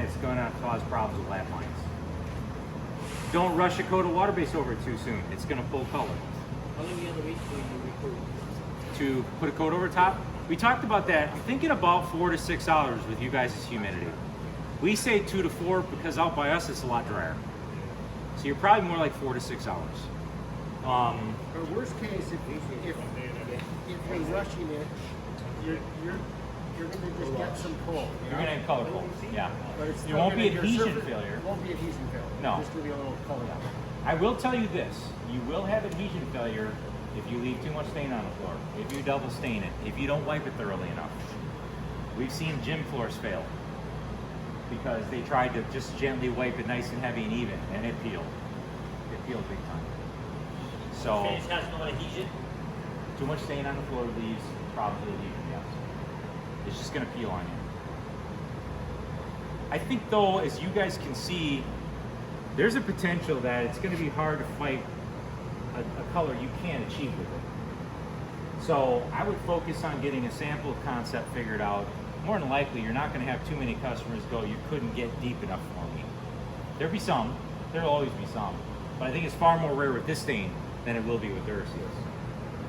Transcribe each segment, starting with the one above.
it's going to cause problems with lap lines. Don't rush a coat of water base over it too soon. It's going to pull color. How long you wait till you recruit? To put a coat over top, we talked about that. I'm thinking about 4 to 6 hours with you guys' humidity. We say 2 to 4 because out by us it's a lot drier. So you're probably more like 4 to 6 hours. Or worst case, if you're rushing it, you're going to just get some pull. You're going to color pull, yeah. But it's It won't be adhesion failure. It won't be adhesion failure. No. Just going to be a little color. I will tell you this, you will have adhesion failure if you leave too much stain on the floor, if you double stain it, if you don't wipe it thoroughly enough. We've seen gym floors fail because they tried to just gently wipe it nice and heavy and even, and it peeled. It peeled big time. So, Finish has no adhesion? too much stain on the floor leaves probably adhesion, yes. It's just gonna peel on you. I think though, as you guys can see, there's a potential that it's gonna be hard to fight a color you can't achieve with it. So I would focus on getting a sample concept figured out. More than likely, you're not gonna have too many customers go, you couldn't get deep enough for me. There'll be some, there'll always be some, but I think it's far more rare with this stain than it will be with Duraseals.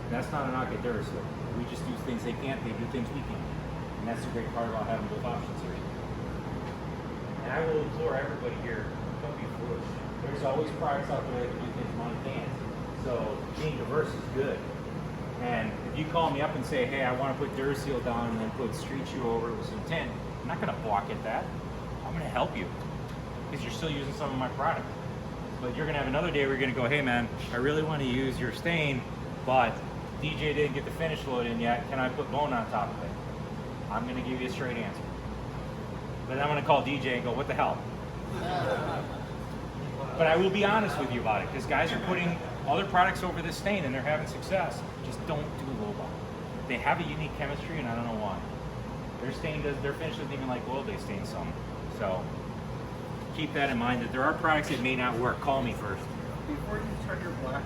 And that's not a knock at Duraseal. We just do things they can't, they do things we can't. And that's the great part about having both options here. And I will implore everybody here, don't be foolish. There's always products out there that can do things money can't. So being diverse is good. And if you call me up and say, hey, I want to put Duraseal down and then put Street Shoe over it with some tint, I'm not going to balk at that. I'm going to help you because you're still using some of my product. But you're going to have another day where you're going to go, hey man, I really want to use your stain, but DJ didn't get the finish load in yet. Can I put bone on top of it? I'm going to give you a straight answer. But then I'm going to call DJ and go, what the hell? But I will be honest with you about it, because guys are putting other products over this stain and they're having success. Just don't do low ball. They have a unique chemistry and I don't know why. Their finish doesn't even like oil-based stain some. So keep that in mind that there are products that may not work. Call me first. Before you start your black,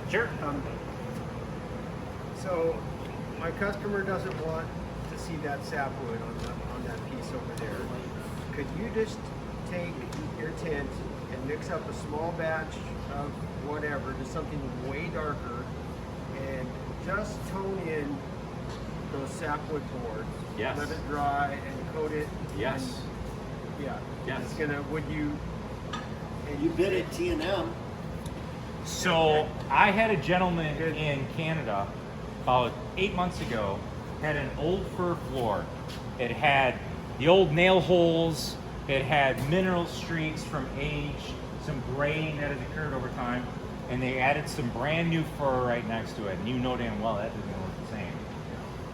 Sure. So my customer doesn't want to see that sapwood on that piece over there. Could you just take your tint and mix up a small batch of whatever to something way darker and just tone in those sapwood boards? Yes. Let it dry and coat it. Yes. And, yeah. Yes. It's gonna. Would you? And You bid at T&M. So I had a gentleman in Canada about 8 months ago, had an old fur floor. It had the old nail holes, it had mineral streaks from age, some graying that had occurred over time, and they added some brand new fur right next to it. And you know damn well that isn't gonna look the same.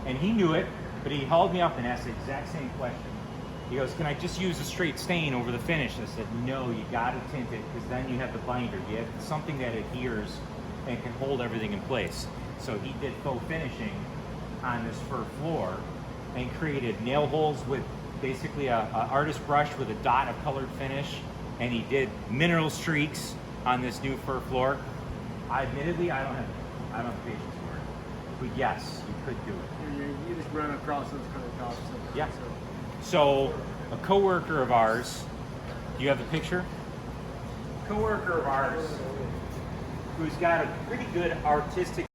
And he knew it, but he called me up and asked the exact same question. He goes, can I just use a straight stain over the finish? I said, no, you gotta tint it, because then you have the binder. You have something that adheres and can hold everything in place. So he did faux finishing on this fur floor and created nail holes with basically a artist brush with a dot of colored finish, and he did mineral streaks on this new fur floor. Admittedly, I don't have the patience for it. But yes, you could do it. you just run across those kind of tops. Yeah. So a coworker of ours, do you have the picture? Coworker of ours who's got a pretty good artistic